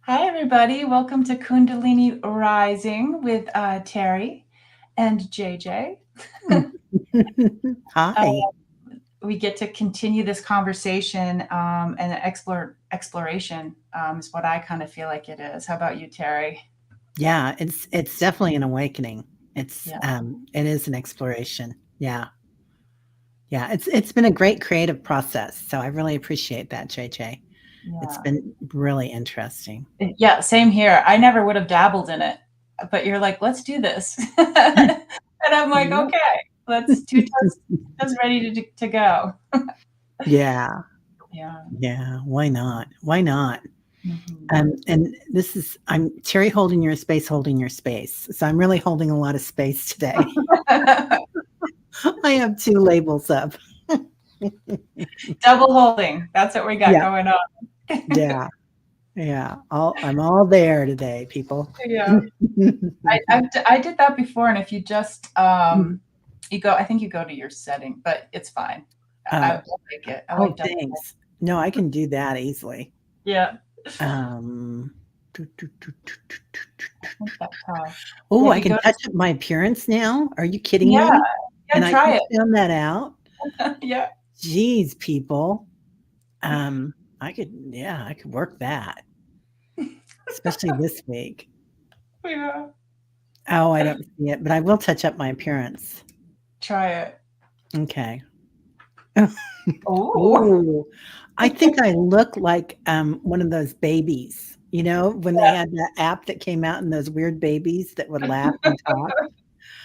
Hi, everybody. Welcome to Kundalini Rising with Teri and JJ. Uh, Hi. we get to continue this conversation and exploration is what I kind of feel like it is. How about you, Teri? Yeah, it's definitely an awakening. Yeah, It is an exploration. Yeah. Yeah, it's been a great creative process. So I really appreciate that, JJ. It's yeah. been really interesting. Yeah, same here. I never would have dabbled in it, but you're like, let's do this. And I'm like, Yeah. okay, let's two toes ready to go. Yeah. Yeah. Yeah. Why not? Why not? Mhm. And I'm Terry holding your space. So I'm really holding a lot of space today. I have two labels up. Double holding. That's what we got Yeah. going on. Yeah. Yeah. I'm all there today, people. Yeah. I did that before, and if you just you go, I think you go to your setting, but it's fine. I Oh, like it. I oh, like double. thanks. No, I can do that easily. Yeah, Um, I think that's how. oh, Yeah, if I you can go touch to up my appearance now? Are you kidding yeah, me? yeah, And I try just it. found that out? Yeah, Jeez, people. I could work that, especially this week. yeah. Oh, I don't see it, but I will touch up my appearance. Try it. Okay. Oh, Oh, I think I look like, one of those babies, when they had that app that came out and those weird babies that would laugh and talk.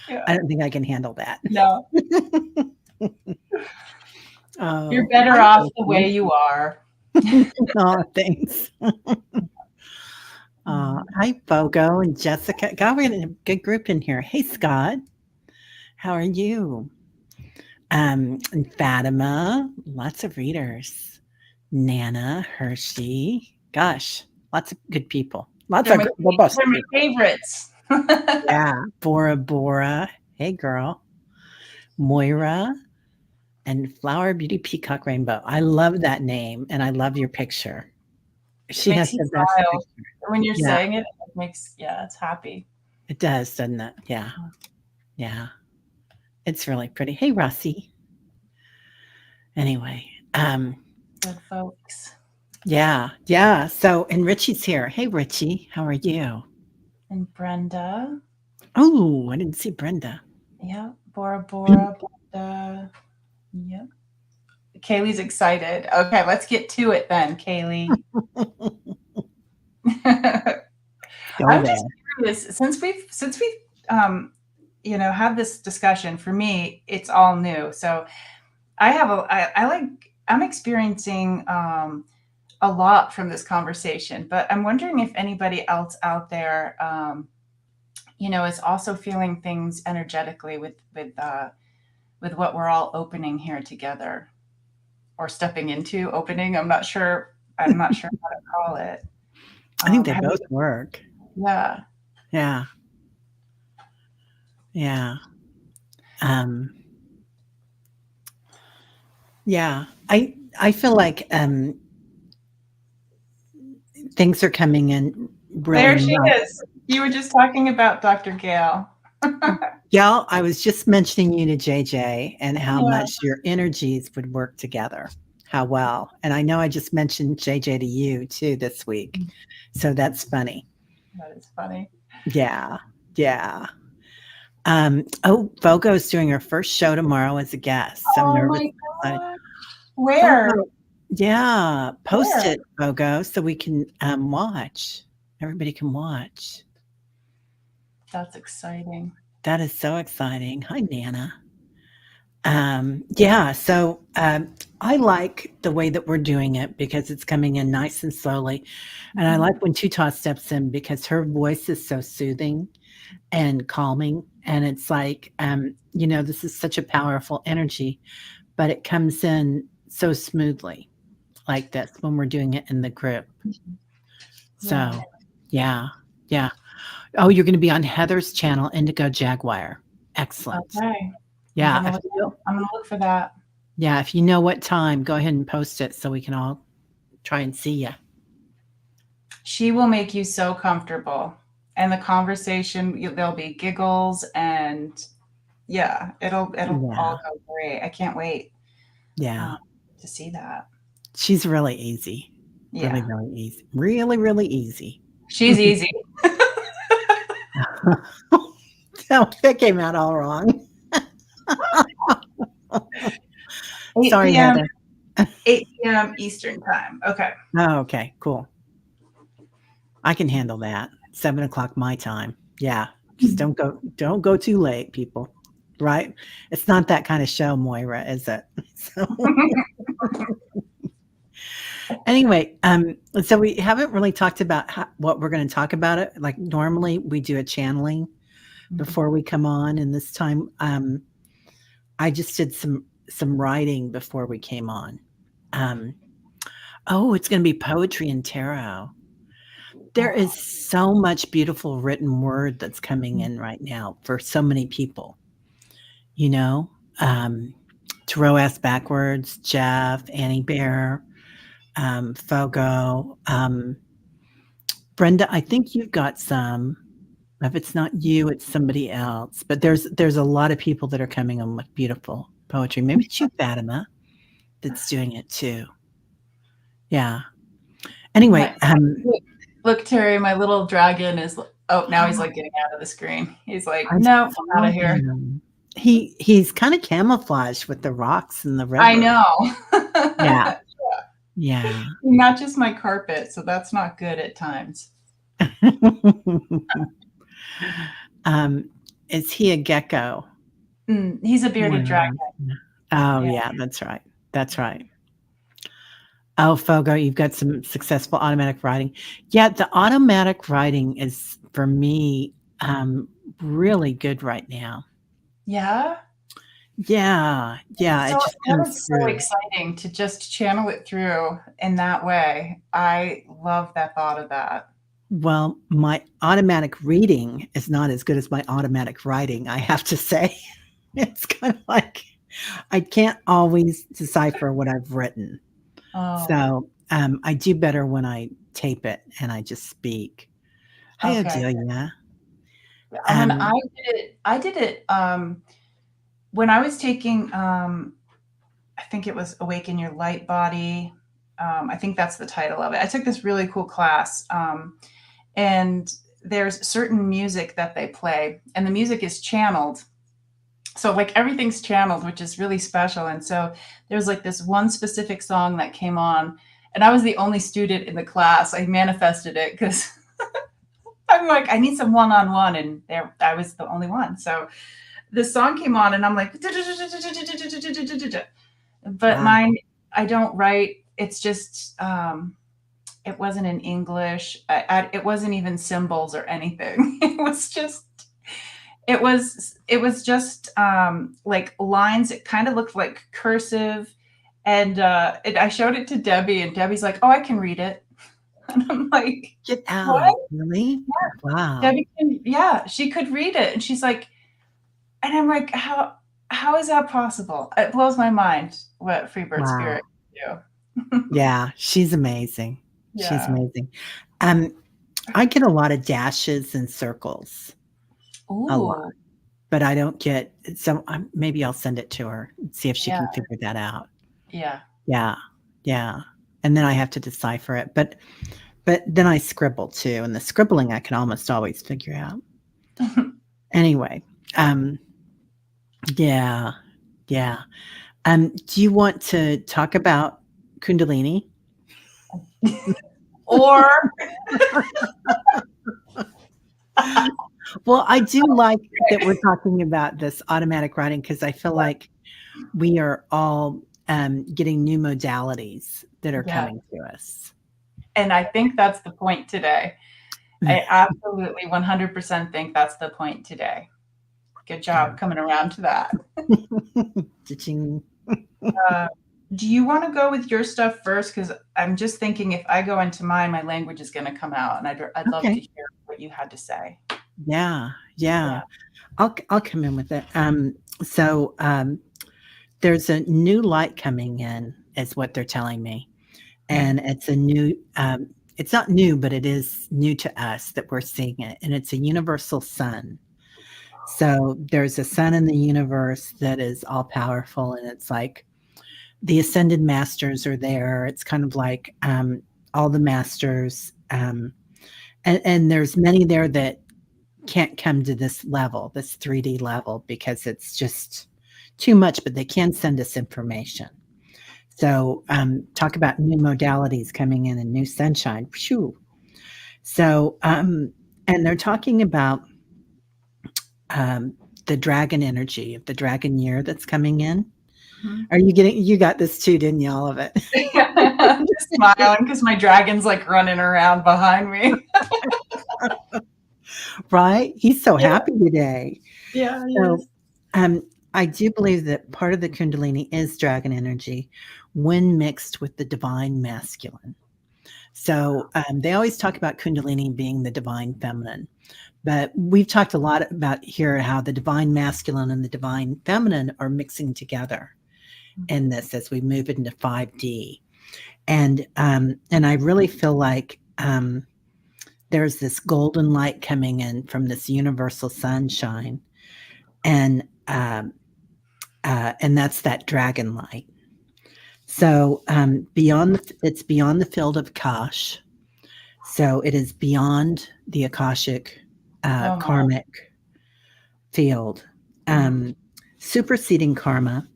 yeah. I don't think I can handle that. No, you're Oh, better hi, off the way Becky. you are. Aw, thanks. Mhm. Hi, Bogo and Jessica. God, we're in a good group in here. Hey, Scott. How are you? And Fatima. Lots of readers. Nana, Hershey. Gosh, lots of good people. Lots They're of my robust they're my people. favorites. Yeah. Bora Bora. Hey, girl. Moira and Flower Beauty Peacock Rainbow. I love that name and I love your picture. It She makes has you the best smile picture. when you're Yeah, saying it. It makes it's happy. it does, doesn't it? Yeah, yeah. It's really pretty. Hey, Rossi. Anyway, Good folks. yeah, yeah. So, and Richie's here. Hey, Richie, how are you? And Brenda. Oh, I didn't see Brenda. Yeah. Bora Bora, Brenda. Yep. Kaylee's excited. Okay, let's get to it then, Kaylee. Go I'm just there. curious, since we've had this discussion, for me, it's all new. So I'm experiencing a lot from this conversation, but I'm wondering if anybody else out there is also feeling things energetically with what we're all opening here together or stepping into opening. I'm not sure how to call it. I think they Have you? both work. Yeah. Yeah, yeah, um, yeah. I feel like things are coming in really There she nice. is. You were just talking about Dr. Gail. Yeah, I was just mentioning you to JJ and how Yeah, much your energies would work together. How well. And I know I just mentioned JJ to you too this week. So that's funny. that is funny. Yeah. Yeah. Oh, Vogo's doing her first show tomorrow as a guest. So Oh nervous my and excited. god. Oh, Where? yeah. Post Where? it, Vogo, so we can watch. Everybody can watch. That's exciting. That is so exciting. Hi, Nana. Yeah, so I like the way that we're doing it because it's coming in nice and slowly. And I Mhm. like when Tuta steps in because her voice is so soothing and calming. And it's like, this is such a powerful energy, but it comes in so smoothly like this when we're doing it in the group. Yeah. So, yeah, yeah. Oh, you're going to be on Heather's channel, Indigo Jaguar. Excellent. Okay. I'm Yeah. gonna look. I'm gonna look for that. Yeah, if you know what time, go ahead and post it so we can all try and see you. She will make you so comfortable. And the conversation, there'll be giggles and yeah, it'll all Yeah. go great. I can't wait Yeah. um, to see that. She's really easy. Really, Yeah, really easy. Really, really easy. she's easy. That came out all wrong. 8 Sorry, p.m. Heather. 8 p.m. Eastern time. Okay. Oh, okay, cool. I can handle that. 7 o'clock my time. Yeah. Just don't go too late, people. Right? It's not that kind of show, Moira, is it? So anyway, so we haven't really talked about what we're going to talk about it. Like normally we do a channeling before we come on, and this time I just did some writing before we came on. Um, oh, it's going to be poetry and tarot. There is so much beautiful written word that's coming in right now for so many people. You know, um, Tarot Ass Backwards, Jeff, Annie Bear, Fogo. Brenda, I think you've got some. If it's not you, it's somebody else. But there's a lot of people that are coming on with beautiful poetry. Maybe it's you, Fatima, that's doing it too. Yeah. My, Anyway, look, Terry, my little dragon is. Oh, now he's like getting out of the screen. He's like, I no, I'm out saw of here. him. He's kind of camouflaged with the rocks in the I river. know. Yeah. Yeah. He matches my carpet, so that's not good at times. um, is he a gecko? He's a bearded dragon. Wow. Oh, Yeah. yeah, that's right. That's right. Oh, Fogo, you've got some successful automatic writing. Yeah, the automatic writing is for me really good right now. Yeah. Yeah, yeah, it So just that comes is so through. exciting to just channel it through in that way. I love that thought of that. Well, my automatic reading is not as good as my automatic writing, I have to say. It's kind of like I can't always decipher what I've written. Oh, So, I do better when I tape it and I just speak. Hi, okay. Adelia. When Um, I did it when I was taking I think it was Awaken Your Light Body. I think that's the title of it. I took this really cool class, and there's certain music that they play, and the music is channeled. So like everything's channeled, which is really special. And so there's like this one specific song that came on, and I was the only student in the class. I manifested it because I'm like, I need some one-on-one, and there I was the only one. So this song came on, and I'm like, but wow. mine, I don't write. It's just it wasn't in English. It wasn't even symbols or anything. It was just like lines. It kind of looked like cursive, and I showed it to Debbie, and Debbie's like, "Oh, I can read it," and I'm like, Get "What?" out. Really? Wow. Debbie can, yeah, she could read it, and she's like, and I'm like, how is that possible? It blows my mind what Freebird Wow. Spirit can do. Yeah, she's amazing. She's Yeah. amazing. Um, I get a lot of dashes and circles, a lot, Ooh, but I don't get some maybe I'll send it to her and see if she yeah, can figure that out. yeah. Yeah. Yeah. And then I have to decipher it, but then I scribble too, and the scribbling I can almost always figure out. Anyway, um, yeah, yeah. Do you want to talk about Kundalini? Or Well, I do like that we're talking about this automatic writing because I feel like we are all getting new modalities that are yeah, coming to us. and I think that's the point today. I absolutely 100% think that's the point today. Good job coming around to that. Cha-ching. Uh, do you want to go with your stuff first? Because I'm just thinking if I go into mine, my language is going to come out, and I'd love to Okay. hear what you had to say. Yeah. Yeah. Yeah. I'll come in with it. So there's a new light coming in, is what they're telling me, Mm. and it's a new it's not new, but it is new to us that we're seeing it. And it's a universal sun. So there's a sun in the universe that is all powerful. And it's like the ascended masters are there. It's kind of like all the masters. And there's many there that can't come to this level, this 3D level, because it's just too much, but they can send us information. So, talk about new modalities coming in and new sunshine. Phew. So, and they're talking about um, the dragon energy of the dragon year that's coming in. Mhm. Are you getting? You got this too, didn't you? All of it, Just smiling because my dragon's like running around behind me. right? He's so Yeah, happy today. yeah, So, yes. um, I do believe that part of the Kundalini is dragon energy when mixed with the divine masculine. So, they always talk about Kundalini being the divine feminine, but we've talked a lot about here how the divine masculine and the divine feminine are mixing together in this as we move into 5D. And I really feel like there's this golden light coming in from this universal sunshine, and and that's that dragon light. So it's beyond the field of Akash. So it is beyond the Akashic Oh my. karmic field, Mm, um, superseding karma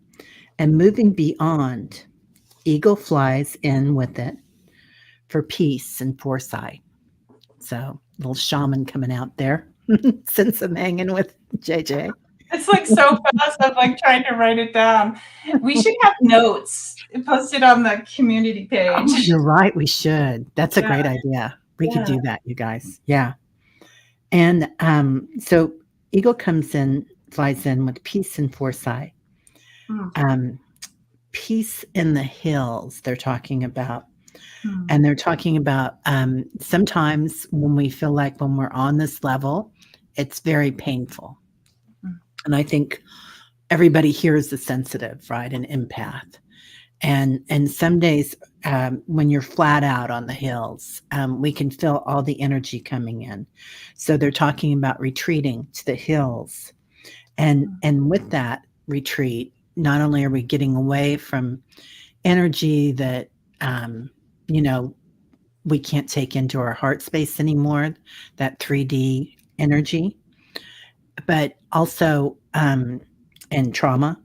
and moving beyond. Eagle flies in with it for peace and foresight. So little shaman coming out there since I'm hanging with JJ. it's like so fast. I'm like trying to write it down. We should have notes posted on the community page. Oh, you're right. We should. That's a Yeah, great idea. We could yeah. do that, you guys. Yeah. And so Eagle comes in, flies in with peace and foresight. Mm, Um, peace in the hills, they're talking about. mm, And they're talking about sometimes when we feel like when we're on this level, it's very painful. mm, And I think everybody here is a sensitive, right? An empath. And some days when you're flat out on the hills, we can feel all the energy coming in. So they're talking about retreating to the hills, and with that retreat, not only are we getting away from energy that um, you know we can't take into our heart space anymore, that 3D energy, but also and trauma,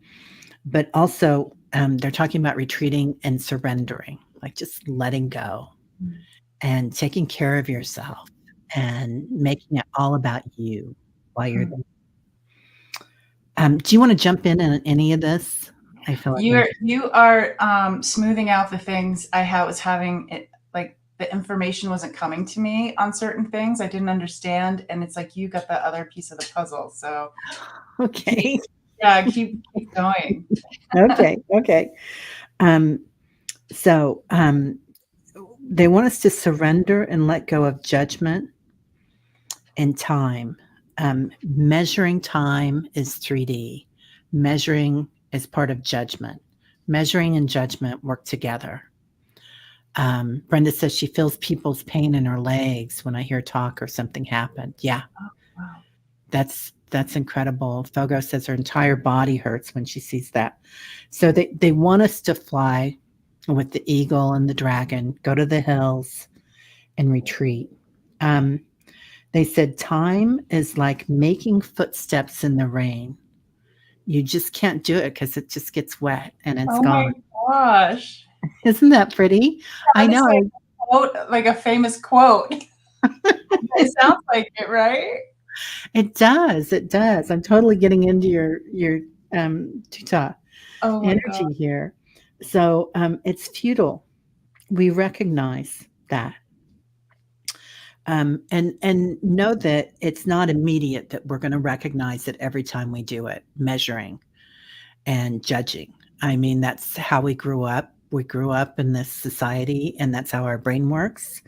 but also they're talking about retreating and surrendering, like just letting go mm. and taking care of yourself and making it all about you while you're Mm. there. Do you want to jump in on any of this? I feel like I'm. You are smoothing out the things was having it like the information wasn't coming to me on certain things I didn't understand, and it's like you got the other piece of the puzzle. So keep, Okay. yeah, keep going. Okay. Okay. Um, so they want us to surrender and let go of judgment and time. Measuring time is 3D. Measuring is part of judgment. Measuring and judgment work together. Brenda says she feels people's pain in her legs when I hear talk or something happened. Yeah, Wow. that's incredible. Fogo says her entire body hurts when she sees that. So they want us to fly with the eagle and the dragon, go to the hills and retreat. Um, they said time is like making footsteps in the rain. You just can't do it because it just gets wet and it's Oh my gone. gosh. Isn't that pretty? I That's know. like a quote, like a famous quote. It sounds like it, right? It does. It does. I'm totally getting into your tuta Oh my god. energy here. So it's futile. We recognize that. And know that it's not immediate that we're going to recognize it every time we do it, measuring and judging. I mean, that's how we grew up. We grew up in this society, and that's how our brain works.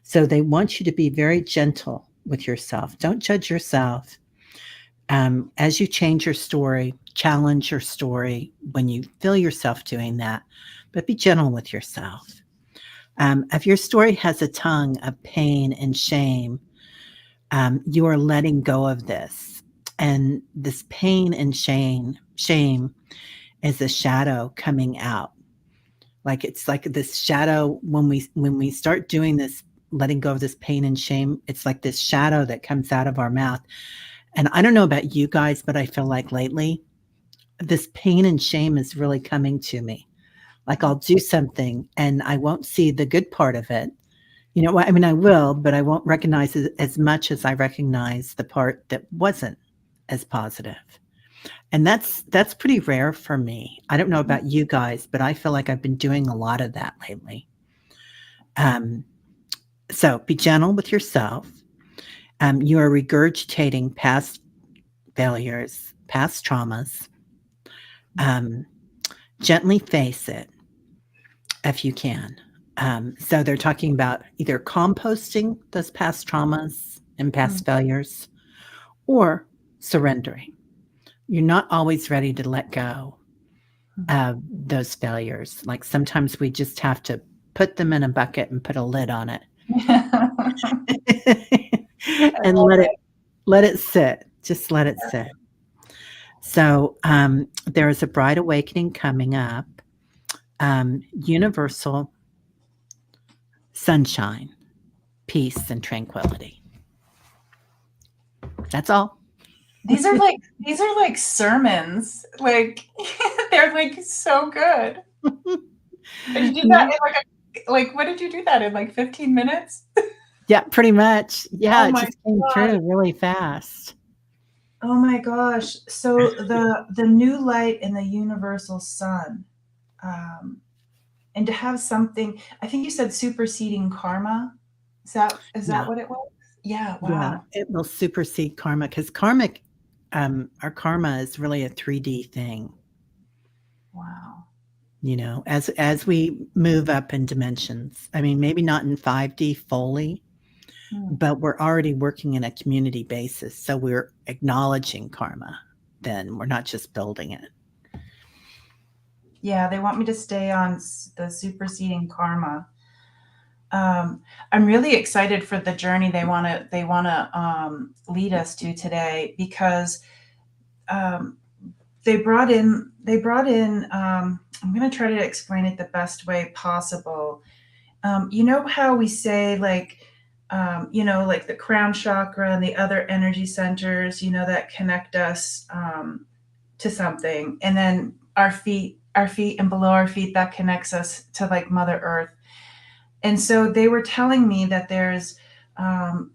So they want you to be very gentle with yourself. Don't judge yourself. As you change your story, challenge your story when you feel yourself doing that, but be gentle with yourself. If your story has a tongue of pain and shame, you are letting go of this. And this pain and shame is a shadow coming out. Like it's like this shadow when we start doing this, letting go of this pain and shame, it's like this shadow that comes out of our mouth. And I don't know about you guys, but I feel like lately this pain and shame is really coming to me. Like I'll do something and I won't see the good part of it. You know what? I mean, I will, but I won't recognize it as much as I recognize the part that wasn't as positive. And that's pretty rare for me. I don't know about you guys, but I feel like I've been doing a lot of that lately. Um, so be gentle with yourself. You are regurgitating past failures, past traumas. Um, Gently face it if you can. So they're talking about either composting those past traumas and Mm, past failures or surrendering. You're not always ready to let go mm. of those failures. Like sometimes we just have to put them in a bucket and put a lid on it I and love it. let it sit. Just let it sit. So there is a bright awakening coming up. Universal sunshine, peace, and tranquility. That's all. These are like sermons. Like they're like so good. And you did that Yeah, in like what did you do that in like 15 minutes? yeah, pretty much. Yeah, Oh it my just came gosh. through really fast. Oh my gosh. So the new light in the universal sun, um, and to have something, I think you said superseding karma. Is that Yeah, what it was? Yeah, yeah, wow. it will supersede karma because our karma is really a 3D thing. Wow. As we move up in dimensions. I mean, maybe not in 5D fully, Hmm. but we're already working in a community basis. So we're acknowledging karma. Then we're not just building it. Yeah, they want me to stay on the superseding karma. I'm really excited for the journey they want to lead us to today because um, they brought in. I'm going to try to explain it the best way possible. You know how we say like like the crown chakra and the other energy centers, that connect us to something, and then our feet, and below our feet that connects us to like Mother Earth. And so they were telling me that there's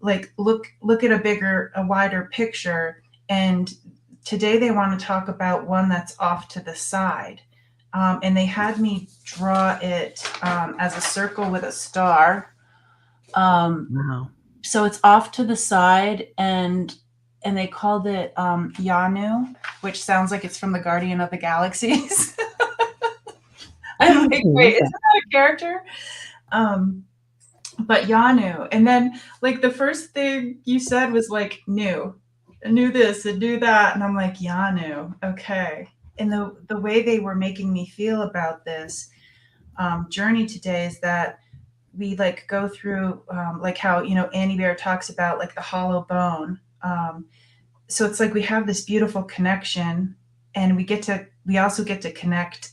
like look at a wider picture, and today they want to talk about one that's off to the side. And they had me draw it as a circle with a star. um, Wow. so it's off to the side, and they called it Yanu, which sounds like it's from the Guardian of the Galaxies. I'm I like, wait, love isn't that. that a character? um, but Yanu, and then like the first thing you said was like new, knew this and knew that, and I'm like Yanu, okay. And the way they were making me feel about this journey today is that we like go through like how Annie Bear talks about like the hollow bone. So it's like we have this beautiful connection, and we also get to connect.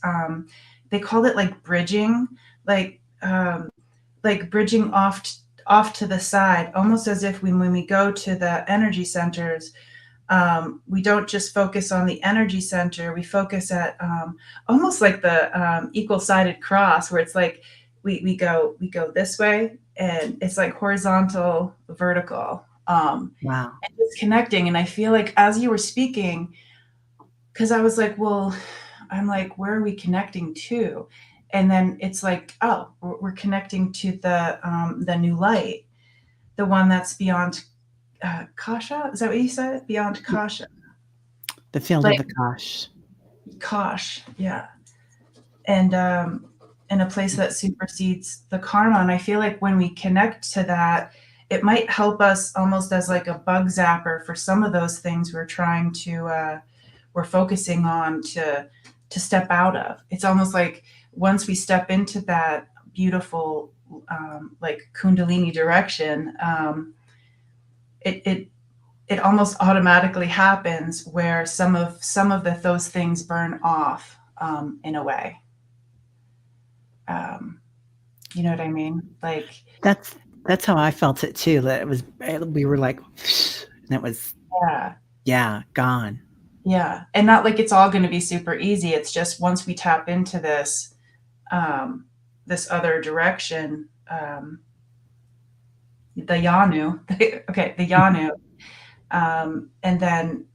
They called it like bridging, like bridging off to the side, almost as if when we go to the energy centers, we don't just focus on the energy center. We focus at almost like the equal sided cross, where it's like we go this way, and it's like horizontal, vertical, Wow. and just connecting. And I feel like as you were speaking, because I was like, well, I'm like, where are we connecting to? And then it's like, oh, we're connecting to the new light, the one that's beyond Kasha. Is that what you said? Beyond Kasha. The field of Like Akash. Kosh, yeah. And in a place that supersedes the karma. And I feel like when we connect to that, it might help us almost as like a bug zapper for some of those things we're focusing on to step out of. It's almost like once we step into that beautiful like Kundalini direction, it, it it almost automatically happens where some of those things burn off, in a way. Um, you know what I mean? Like, That's that's how I felt it too. That it was we were like, and it was yeah, yeah, gone. yeah, and not like it's all going to be super easy. It's just once we tap into um, this other direction, the Yanu, okay, the Yanu, and then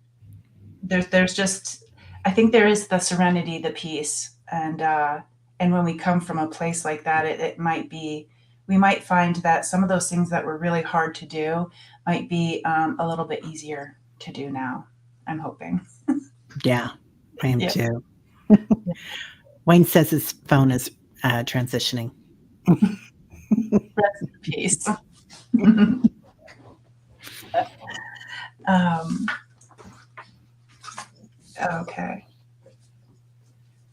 there's just, I think there is the serenity, the peace, and when we come from a place like that, it might be, we might find that some of those things that were really hard to do might be, a little bit easier to do now. I'm hoping. Yeah, I am Yeah, too. Wayne says his phone is transitioning. rest in peace. um, okay.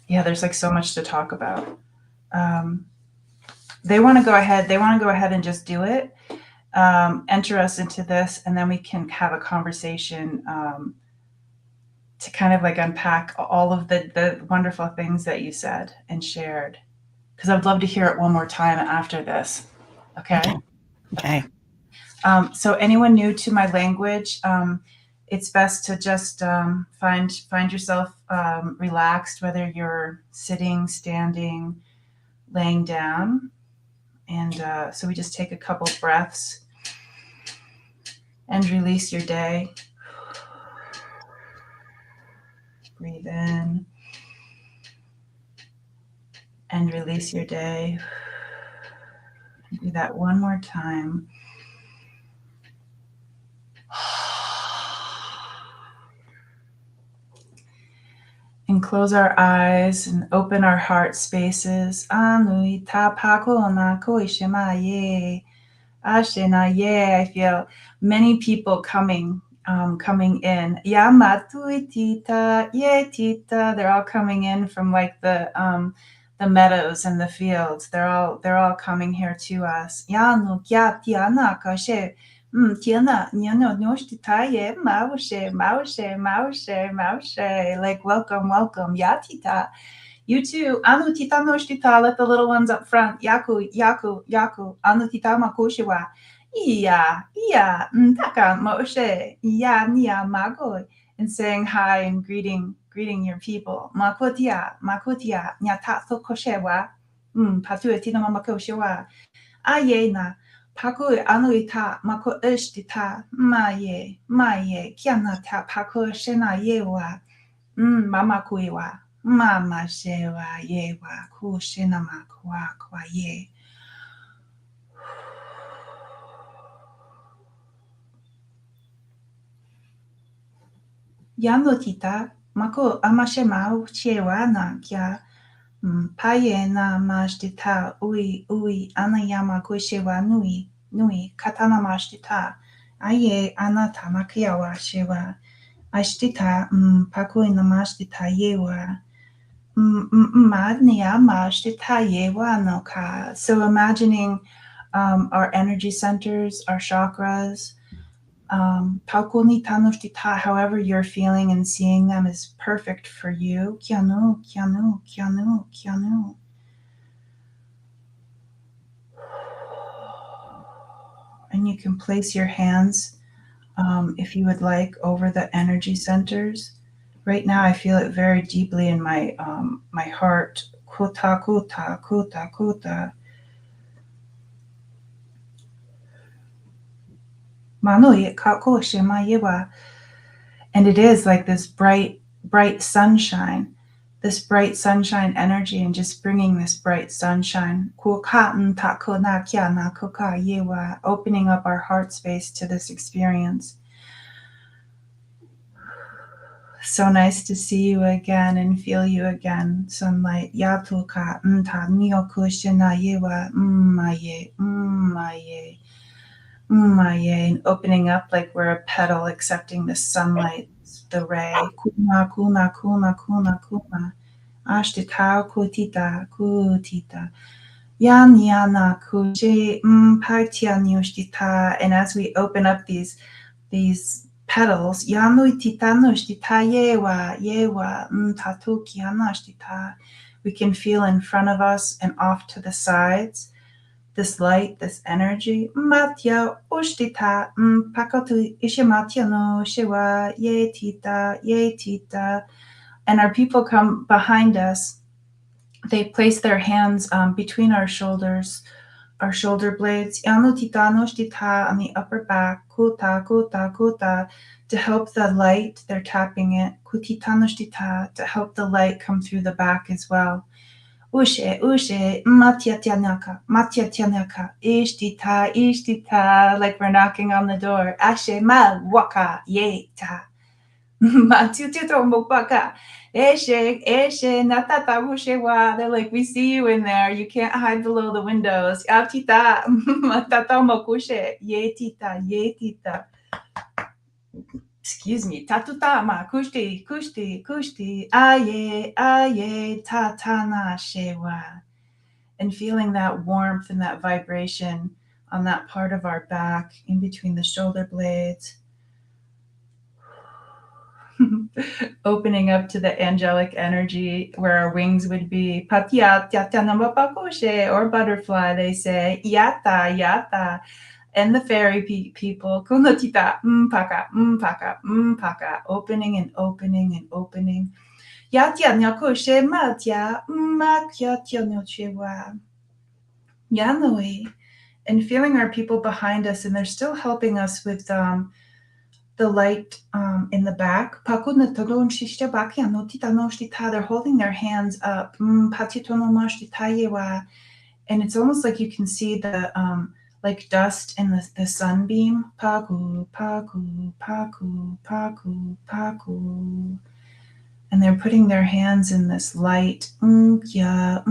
Yeah, there's like so much to talk about. Um, they want to go ahead. They want to go ahead and just do it. Enter us into this, and then we can have a conversation, to kind of like unpack all of the wonderful things that you said and shared. Because I would love to hear it one more time after this. Okay. Okay. Okay. So anyone new to my language, it's best to just, find yourself, relaxed, whether you're sitting, standing, laying down, and so we just take a couple breaths and release your day. Breathe in and release your day. Do that one more time. And close our eyes and open our heart spaces. Anui tapako na koishima. Ashena, yeah, I feel many people coming in. Yamatui tita, yeah tita. They're all coming in from like the meadows and the fields. They're all coming here to us. Yanu kya tiana kashe. Tiana, nyano noshita ye maushe, maushe, maushe, maushe. Like welcome, welcome, yatita. You too. Anu tita no shita. Let the little ones up front. Yaku, yaku, yaku. Anu tita makushiwa. Iya, iya, ntaka moshe. Iya, nia magoi. And saying hi and greeting your people. Makotia, makotia, nyata so koshewa. Patu tina mamakoshewa. Ayena. Paku anu ita mako ishtita. Maye, maye. Kianata paku shena yewa. Mama kuiwa. Mama shewa yewa kushinama kwa ye. Yano tita mako amashemau chewa na kya. Paye na mashtita ui anayama kushewa nui katana mashtita. Aye anata makiawa shewa. Ashtita paku ina mashtita yewa. So imagining, our energy centers, our chakras, however you're feeling and seeing them is perfect for you. Kianu, kianu, kianu, kianu. And you can place your hands, if you would like, over the energy centers. Right now, I feel it very deeply in my heart. Kuta, kuta, kuta, kuta. Manui kako shemayewa. And it is like this bright sunshine, this bright sunshine energy, and just bringing this bright sunshine, opening up our heart space to this experience. So nice to see you again and feel you again. Sunlight. Yatuka nta nyoku shinayewa maye maye maye, and opening up like we're a petal accepting the sunlight, the ray. Kuna kuna kuna kuna kuna. Ashtita kutita kutita. Yanyana kushe mpatianyushtita. And as we open up these petals, yanu titanoshtita yewa tatu kianashtita. We can feel in front of us and off to the sides this light, this energy. Matya ushtita pakatu ishimatya no shiwa ye tita. And our people come behind us. They place their hands between our shoulder blades, yano titano shtita on the upper back, kuta, to help the light, they're tapping it, kutitano shtita, to help the light come through the back as well. Ushe, matyatyanaka, ishtita, like we're knocking on the door. Ashe, ma, waka, ye, ta. Matutito mopaka. Eshe, natata wushewa. They're like, we see you in there. You can't hide below the windows. Atita, matata mokushe. Ye tita. Excuse me. Tatuta ma kushti. Aye, tatana shewa. And feeling that warmth and that vibration on that part of our back in between the shoulder blades. Opening up to the angelic energy where our wings would be. Or butterfly, they say. Yata. And the fairy people. Kunotita, mpaka. Opening and opening. Yatya nyakoshe matya, makyatya nochewa. Yanoi. And feeling our people behind us, and they're still helping us with the light in the back. They're holding their hands up. And it's almost like you can see the like dust in the sunbeam. Paku. And they're putting their hands in this light. Kushe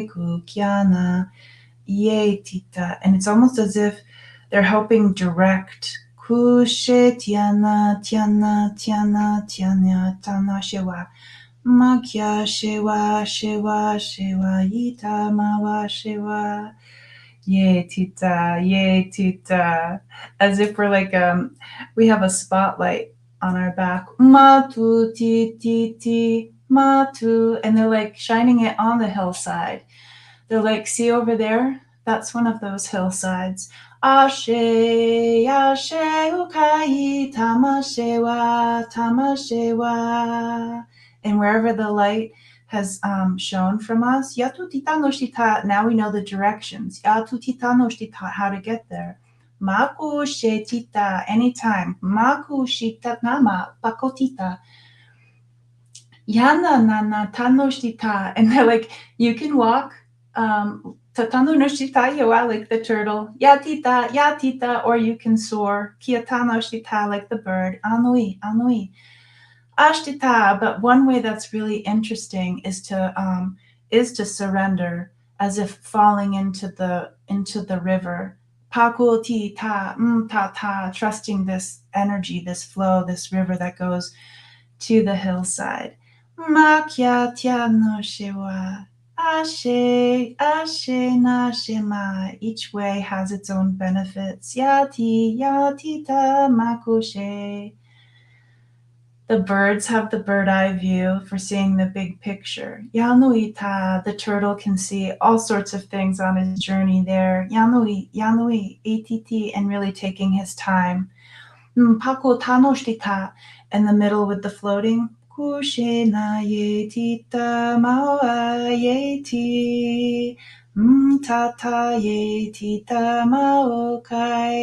kukyana. And it's almost as if they're helping direct kushe tiana tana shewa makya shewa yita mawa shewa ye tita, as if we're like we have a spotlight on our back. Matu ti matu, and they're like shining it on the hillside. They're like, see over there? That's one of those hillsides. Ashe, ukai, tamashewa. And wherever the light has shown from us, yatu titano shita, now we know the directions. Yatu titano shita, how to get there. Maku shetita, anytime. Maku shita nama, pakotita. Yana nana tano shita. And they're like, you can walk tatano no shita yoa, like the turtle, yatita, or you can soar, kiatano shita, like the bird, anui, ashtita. But one way that's really interesting is to surrender, as if falling into the river. Paku ti ta, trusting this energy, this flow, this river that goes to the hillside. Makya tia no shiwa. Ashe na shema. Each way has its own benefits. Yatita makushe. The birds have the bird eye view for seeing the big picture. Yanuita, the turtle can see all sorts of things on his journey there. Yanui, ATT, and really taking his time. Pako tanoshtita, in the middle with the floating. Kushe na yetita mawa yeti. Tata yetita maokai.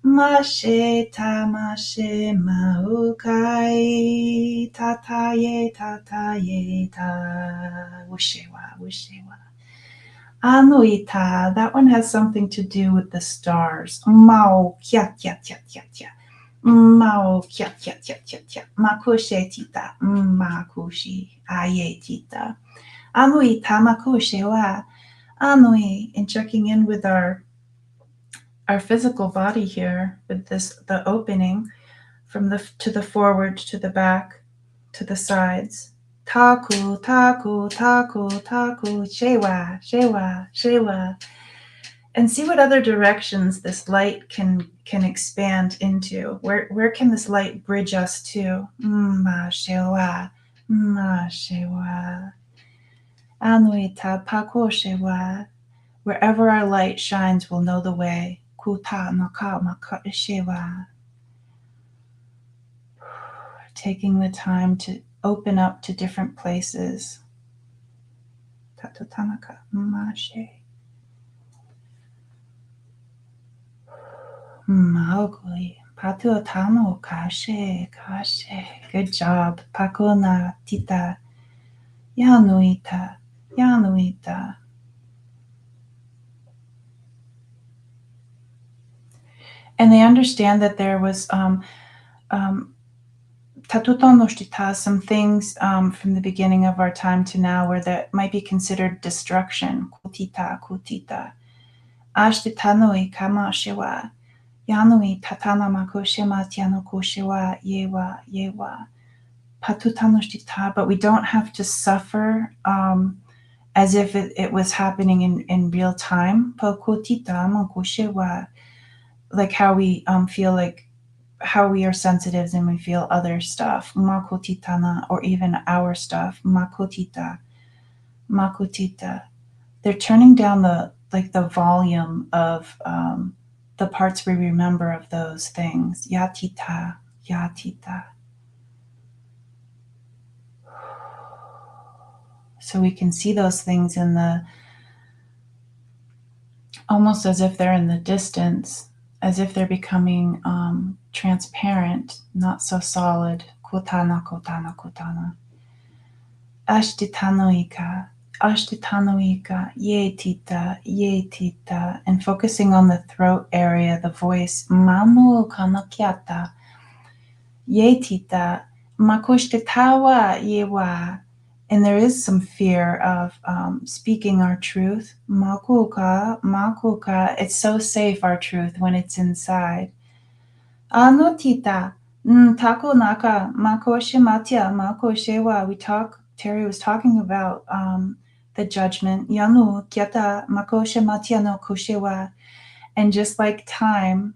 Mashe maokai. Tata ye ta. Wushewa. Anuita, that one has something to do with the stars. Mao kya. Mao kya. Makushe tita. Makushi aye tita. Anuita makushe wa. Anui, and checking in with our physical body here with the opening from the to the forward, to the back, to the sides. Taku, taku, taku, taku, shewa, shewa, shewa. And see what other directions this light can expand into. Where can this light bridge us to? Ma shewa, ma shewa. Anuita pako shewa. Wherever our light shines, we'll know the way. Kuta maka maka shewa. Taking the time to open up to different places. Tatotanaka mashe. Maoguli. Patuatano kashe kashe. Good job. Pakona tita. Yanuita. Yanuita. And they understand that there was um, tatutonoshtita, some things from the beginning of our time to now where that might be considered destruction. Kutita, kutita. Ashtitanoi kama shewa. Yanui tatana makoshema tiano koshewa yewa yewa. Patutanoshtita, but we don't have to suffer as if it was happening in real time. Pokotita makoshewa. Like how we feel like how we are sensitives and we feel other stuff, makotitana, or even our stuff, makotita, makotita. They're turning down the volume of the parts we remember of those things. Yatita, yatita. So we can see those things in the almost as if they're in the distance, as if they're becoming transparent, not so solid. Kotana, kotana, kotana. Ashtitanoika, Ashtitanoika, ye tita, and focusing on the throat area, the voice, Mamu kanakiata, ye tita, makoshtitawa yewa. And there is some fear of speaking our truth. Makuka, makuka, it's so safe, our truth, when it's inside. Anotita, tako naka, makoshe matia, makoshewa. Teri was talking about the judgment. Yanu kiata, makoshe matia no koshewa. And just like time,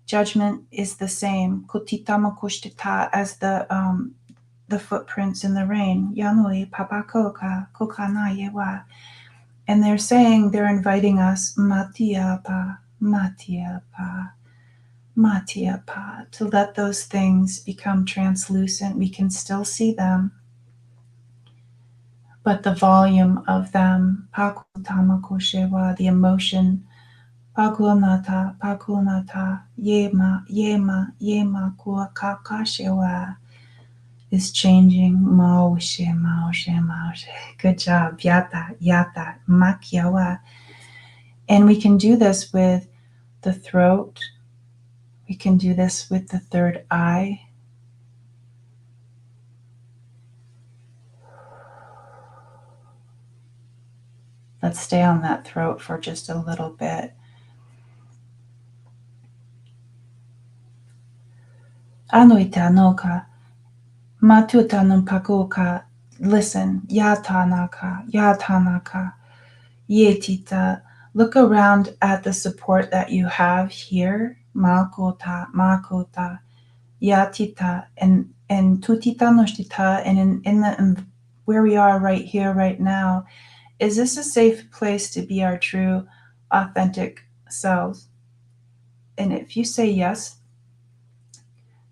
judgment is the same. Kotita makoshtita, as the footprints in the rain. Yanui papakoka, kokana yewa. And they're saying, they're inviting us, matiapa, matiapa. Matiapa, to let those things become translucent. We can still see them, but the volume of them, pakutamako, the emotion, pakunata, yema, yema, yema, kuakakashewa, is changing. Maoshe, maoshe, maoshe. Good job. Yata, yata, makiawa. And we can do this with the throat. We can do this with the third eye. Let's stay on that throat for just a little bit. Anuita noka, matuta numpakuka. Listen, yatanaka, yatanaka, yetita. Look around at the support that you have here. Makota, makota, yatita, and tutita noshtita, and in where we are right here, right now. Is this a safe place to be our true, authentic selves? And if you say yes,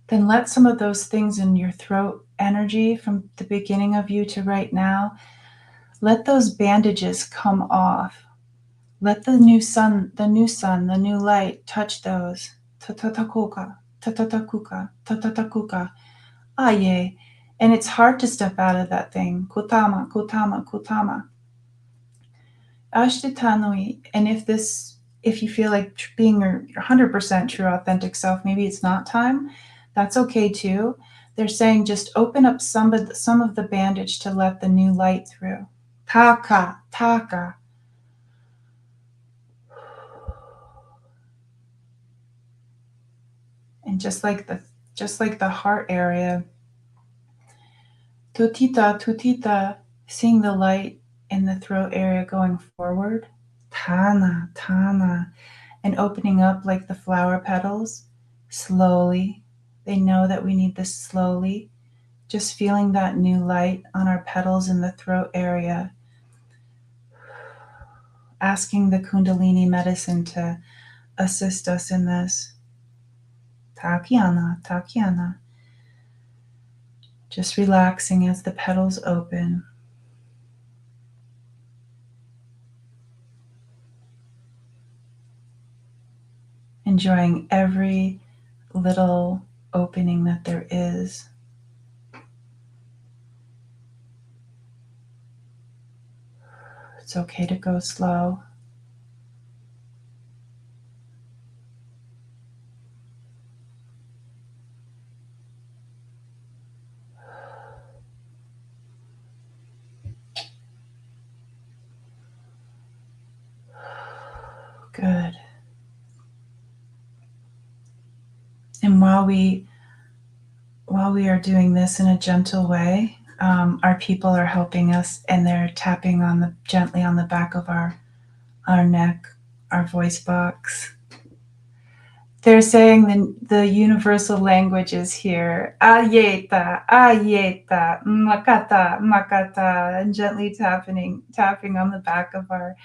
then let some of those things in your throat energy from the beginning of you to right now, let those bandages come off. Let the new sun, the new sun, the new light touch those. Tatatakuka, tatatakuka, tatatakuka. Aye. And it's hard to step out of that thing. Kutama, kutama, kutama. Ashtitanui. And if you feel like being your 100% true authentic self, maybe it's not time, that's okay too. They're saying just open up some of the bandage to let the new light through. Taka, taka. And just like the heart area, Tutita, tutita, seeing the light in the throat area going forward. Tana, tana, and opening up like the flower petals. Slowly. They know that we need this slowly. Just feeling that new light on our petals in the throat area. Asking the Kundalini medicine to assist us in this. Takiana, takiana. Just relaxing as the petals open. Enjoying every little opening that there is. It's okay to go slow. Good. And while we are doing this in a gentle way, our people are helping us, and they're tapping on the gently on the back of our neck, our voice box. They're saying the universal language is here. Ayeta, ayeta, makata, makata, and gently tapping on the back of our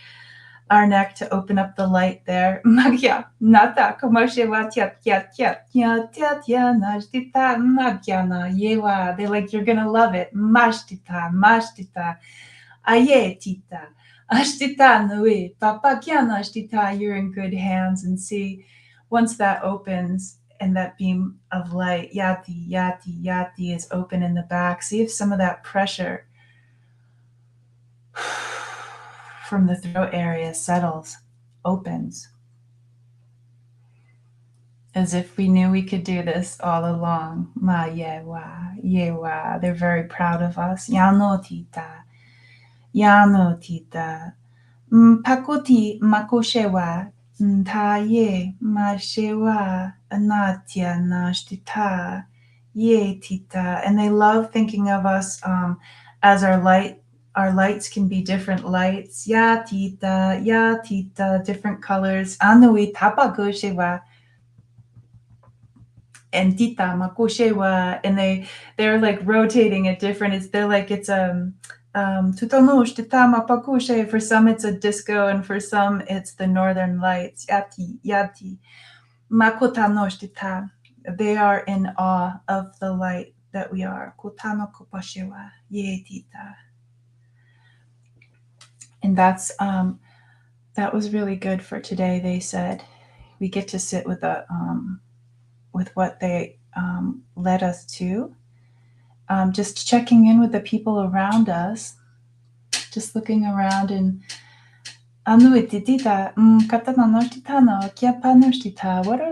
neck to open up the light there. Magya, nata, komoshe wa tia tia tia tia tia tia najdita magyana yewa. They're like, you're gonna love it. Mashtita, mashtita, ayetita, ashtita nui, papakyana ashtita. You're in good hands. And see, once that opens and that beam of light, yati, yati, yati, is open in the back. See if some of that pressure from the throat area settles, opens, as if we knew we could do this all along. Ma yewa, yewa. They're very proud of us. Yano tita, yano tita. Pakuti makoshewa, ta ye mashewa, anatya nashtita, ye tita. And they love thinking of us as our light. Our lights can be different lights. Ya tita, different colors. Anui tapagoshewa and tita makoshewa. And they're like rotating at different. They're like it's tutanosh tita mapakushe. For some it's a disco, and for some it's the northern lights. Yati yati makotanosh tita. They are in awe of the light that we are. Kotano kopashewa ye tita. And that was really good for today. They said we get to sit with what they led us to, just checking in with the people around us, just looking around and what are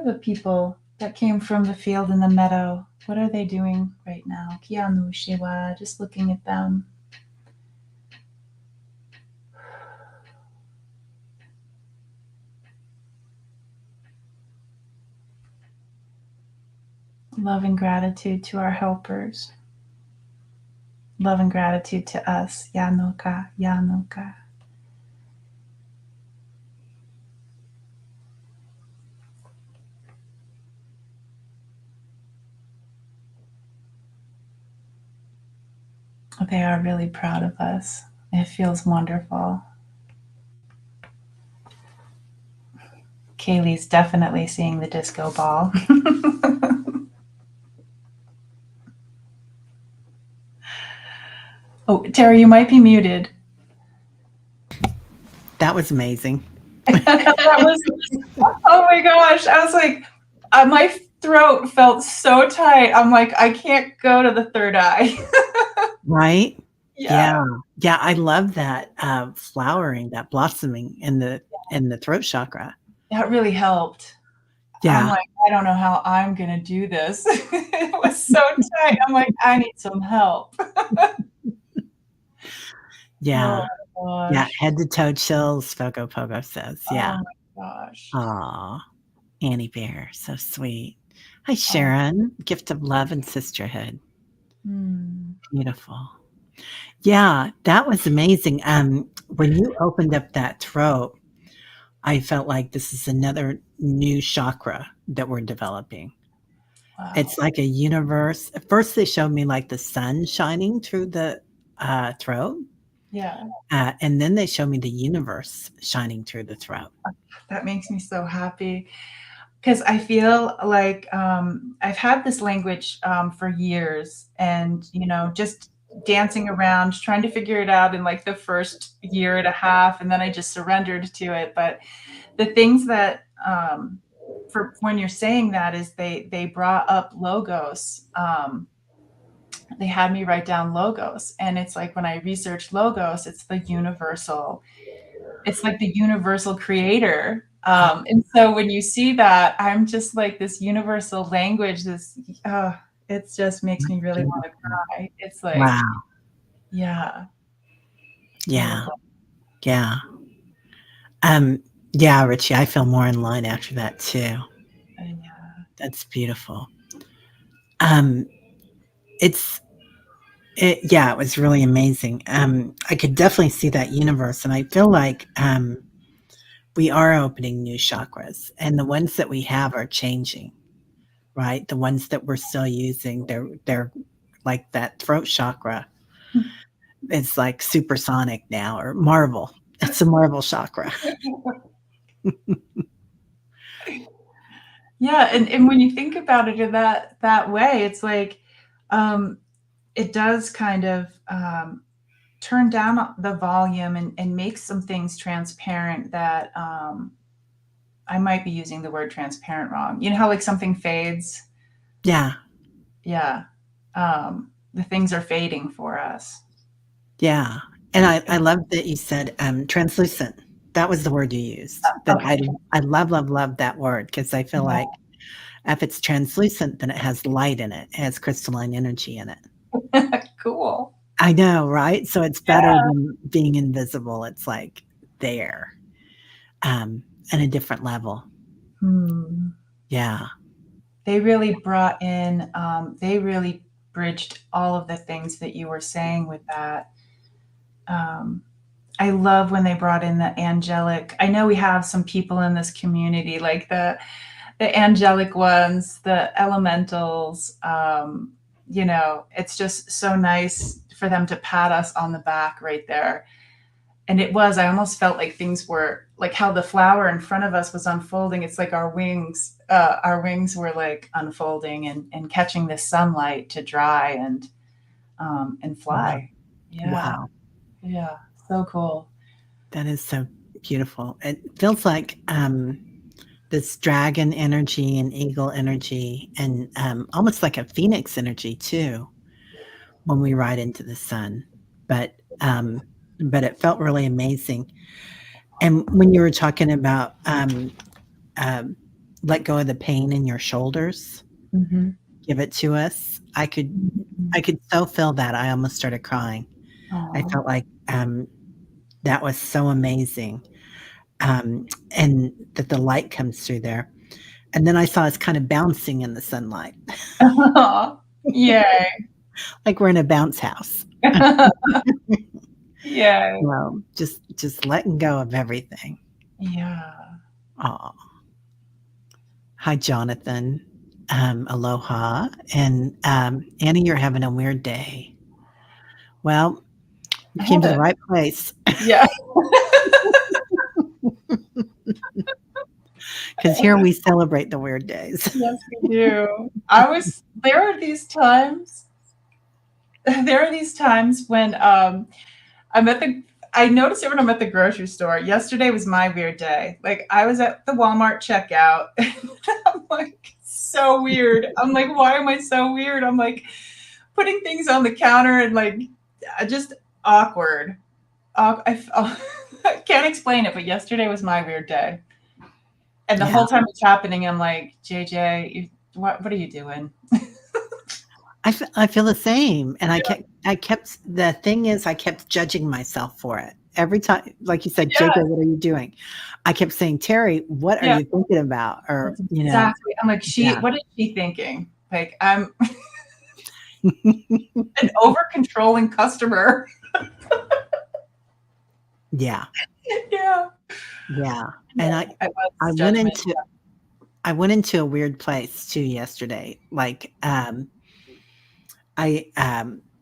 the people that came from the field in the meadow? What are they doing right now? Just looking at them. Love and gratitude to our helpers. Love and gratitude to us. Yanoka, Yanoka. They are really proud of us. It feels wonderful. Kaylee's definitely seeing the disco ball. Oh, Teri, you might be muted. That was amazing. That was, oh my gosh. I was like, my throat felt so tight. I'm like, I can't go to the third eye. Right? Yeah, Yeah. Yeah, I love that, flowering, that blossoming in the throat chakra. that really helped. I'm Yeah. like, I don't know how I'm going to do this. It was so tight. I'm like, I need some help. Yeah. Oh my Yeah, gosh. head to toe chills, Fogo Pogo says. Yeah. Oh my gosh. Aw, Annie Bear, so sweet. Hi, Oh, Sharon, gift of love and sisterhood. Mm. Beautiful. Yeah, that was amazing. When you opened up that throat, I felt like this is another new chakra that we're developing. It's Wow. like a universe. At first, they showed me like the sun shining through the throat, Yeah. and then they showed me the universe shining through the throat. That makes me so happy. Because I feel like I've had this language for years, and just dancing around, trying to figure it out in like the first year and a half, and then I just surrendered to it. But the things that for when you're saying that is they brought up logos. They had me write down logos, and it's like when I research logos, it's like the universal creator. And so when you see that, I'm just like this universal language, uh, it just makes me really want to Beautiful. cry. It's like, Wow. yeah, it's Yeah. beautiful. Yeah. Um, yeah, Richie, I feel more in line after that too. Yeah. That's beautiful. Um, it's yeah, it was really amazing. I could definitely see that universe, and I feel like we are opening new chakras, and the ones that we have are changing. Right, the ones that we're still using, they're like that throat chakra. It's like supersonic now, or Marvel. It's a Marvel chakra. Yeah, and when you think about it in that way, it's like um, it does kind of turn down the volume and make some things transparent that I might be using the word transparent wrong. You know how like something fades? Yeah, Yeah. The things are fading for us. yeah, and I love that you said, translucent. That was the word you used. That Okay. I love, love, love that word because I feel like if it's translucent, then it has light in it. It has crystalline energy in it. Yeah. Cool. I know, right? So it's better Yeah. than being invisible. It's like there, at a different level. Hmm. Yeah, They really bridged all of the things that you were saying with that. Um, I love when they brought in the angelic. I know we have some people in this community, like the angelic ones, the elementals. It's just so nice for them to pat us on the back right there. And I almost felt like things were like how the flower in front of us was unfolding. It's like our wings were like unfolding and catching the sunlight to dry and wow, fly. Yeah, wow. yeah, so cool. That is so beautiful. It feels like, this dragon energy and eagle energy and, almost like a phoenix energy too when we ride into the sun. But, but it felt really amazing. And when you were talking about, um, let go of the pain in your shoulders, Hmm. give it to us, I could so feel that. I almost started crying. I Oh. felt like, that was so amazing, and that the light comes through there. And then I saw us kind of bouncing in the sunlight, Yay. like we're in a bounce house. Yay. Well, just letting go of everything. Yeah. Oh, hi, Jonathan. Aloha. And Annie, you're having a weird day. Well, you I came have to the a right place Yeah. because here we celebrate the weird days. Yes, we do. I was there are these times there are these times when I'm at the I notice it when I'm at the grocery store. Yesterday was my weird day. Like I was at the Walmart checkout and I'm like so weird. I'm like, why am I so weird? I'm like putting things on the counter and like just awkward. I can't explain it, but yesterday was my weird day. And the Yeah, whole time it's happening, I'm like, JJ, what are you doing? I feel the same, and I kept the thing is I kept judging myself for it every time. Like you said, JJ, Yeah, what are you doing? I kept saying, Terry, what are yeah, you thinking about? Or that's exactly. I'm like, yeah, what is she thinking? Like, I'm An over controlling customer. Yeah, Yeah. yeah, Yeah. and I I was went judgment. into I went into a weird place too yesterday. Like,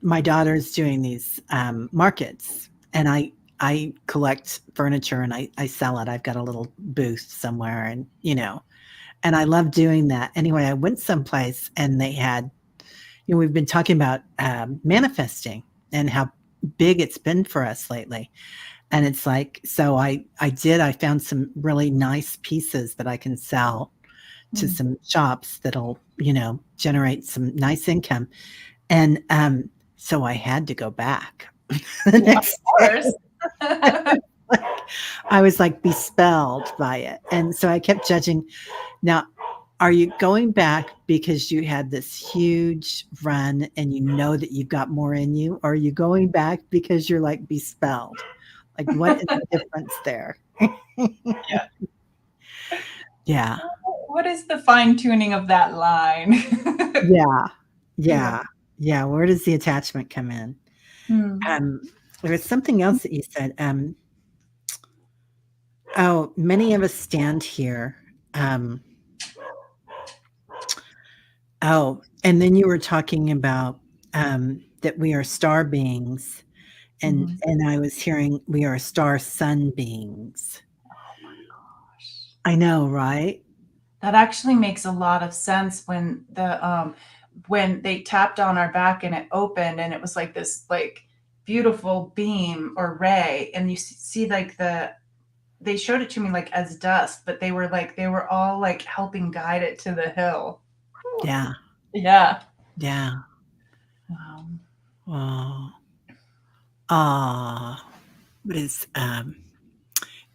my daughter's doing these markets, and I collect furniture and I sell it. I've got a little booth somewhere, and and I love doing that. Anyway, I went someplace and they had, we've been talking about manifesting and how big it's been for us lately. And it's like, so I found some really nice pieces that I can sell to Mm. some shops that'll, generate some nice income. And so I had to go back the Yeah, of next day. course. Like, I was like bespelled by it. And so I kept judging. Now, are you going back because you had this huge run and you know that you've got more in you? Or are you going back because you're like bespelled? Like, what is the difference there? Yeah. Yeah. What is the fine tuning of that line? Yeah. Yeah. Yeah. Yeah. Where does the attachment come in? Hmm. Um, there was something else that you said. Oh, many of us stand here. Um, oh, and then you were talking about that we are star beings, and Mhm. I was hearing we are star sun beings. Oh my gosh. I know, right? That actually makes a lot of sense when they tapped on our back and it opened and it was like this like beautiful beam or ray and you see like they showed it to me like as dust, but they were all like helping guide it to the hill. Yeah. Yeah. Yeah. Wow. Oh. Ah. What is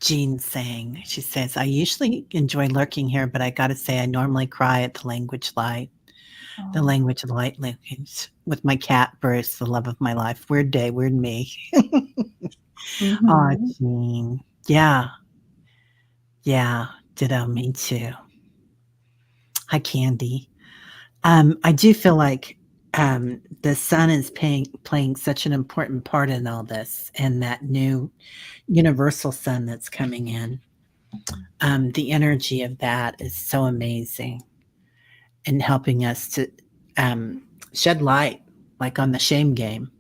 Jean saying? She says, I usually enjoy lurking here, but I gotta say I normally cry at the language light. The Oh. language of the light language with my cat Bruce, the love of my life. Weird day, weird me. Aw, Mhm. Jean. Yeah, yeah, ditto, me too. Hi, Candy. I do feel like, the sun is playing such an important part in all this, and that new universal sun that's coming in. The energy of that is so amazing in helping us to, um, shed light, like on the shame game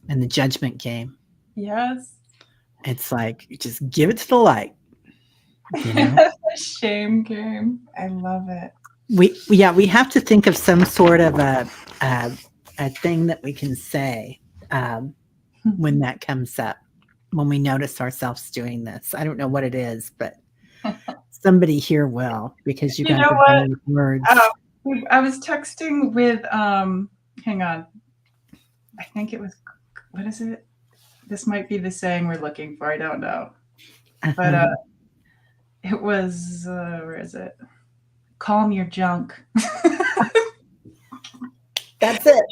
and the judgment game. Yes. It's like, you just give it to the light, you know? Shame game. I love it. Yeah, we have to think of some sort of a a thing that we can say, um, when that comes up, when we notice ourselves doing this. I don't know what it is, but somebody here will, because you You got know the what? brilliant words. I was texting with hang on. I think it was what is it? This might be the saying we're looking for. I don't know. But it was where is it? Calm your junk. That's it.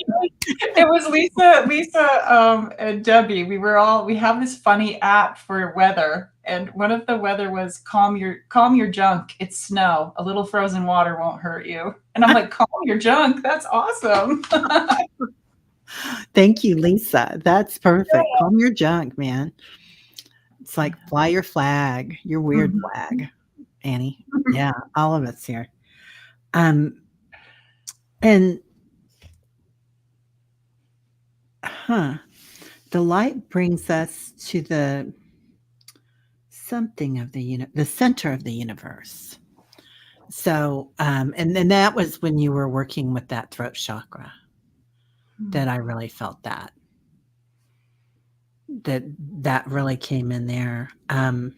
It was Lisa, and Debbie. We have this funny app for weather, and one of the weather was calm your junk. It's snow. A little frozen water won't hurt you. And I'm like, calm your junk. That's awesome. Thank you, Lisa. That's perfect. Calm your junk, man. It's like fly your flag, your weird Mhm. flag, Annie. Yeah, all of us here. Um, and huh, the light brings us to the something of the center of the universe. So, and then that was when you were working with that throat chakra that I really felt that that really came in there. And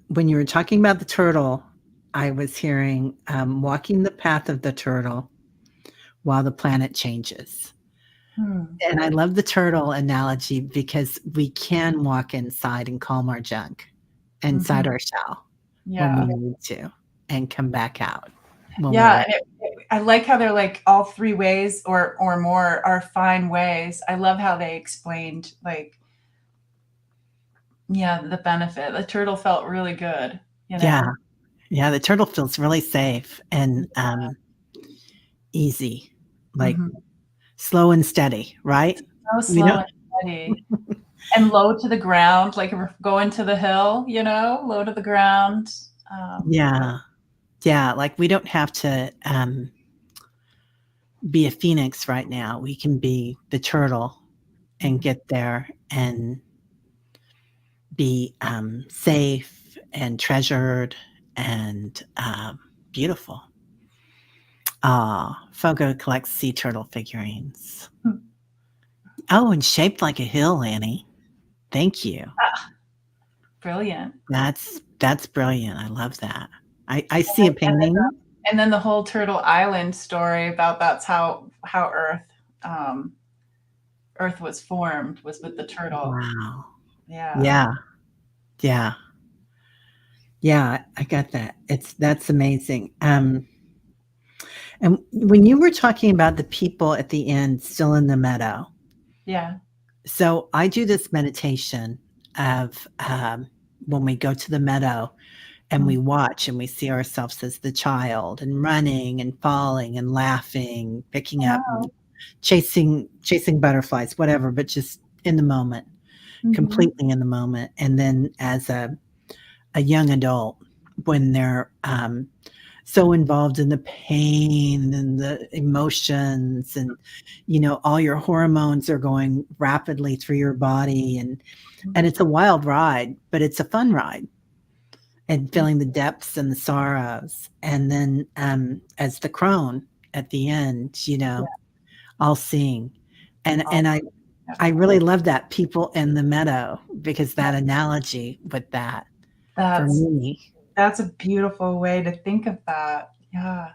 when you were talking about the turtle, I was hearing walking the path of the turtle while the planet changes. Hmm. And I love the turtle analogy because we can walk inside and calm our junk inside Mhm. our shell when we Yeah. need to and come back out when we're Yeah, ready. and I like how they're like all three ways or more are fine ways. I love how they explained like yeah, the benefit. The turtle felt really good, you Yeah. know. Yeah. The turtle feels really safe and easy. Like, Mhm. slow and steady, right? So You know? slow and steady. And low to the ground, like we're going to the hill, low to the ground. But Yeah. Yeah, like, we don't have to, be a phoenix right now. We can be the turtle and mhm, get there and be, safe and treasured and, beautiful. Ah, Fogo collects sea turtle figurines. hmm, Oh, and shaped like a hill, Annie. Thank you. brilliant. That's brilliant. I love that. I see a And then, painting. and then the whole Turtle Island story about that's how um, Earth was formed was with the turtle. Wow. Yeah, Yeah. Yeah. Yeah, I got that. That's amazing. And when you were talking about the people at the end still in the meadow, yeah, so I do this meditation of when we go to the meadow and mm, we watch and we see ourselves as the child and running and falling and laughing, picking up and chasing butterflies, whatever, but just in the moment, mm-hmm, completely in the moment. And then as a young adult, when they're so involved in the pain and the emotions and all your hormones are going rapidly through your body and it's a wild ride, but it's a fun ride and feeling the depths and the sorrows. And then as the crone at the end, yeah, all seeing. all, And yeah. I really love that people in the meadow because that analogy with that for That's me. that's a beautiful way to think of that. Yeah.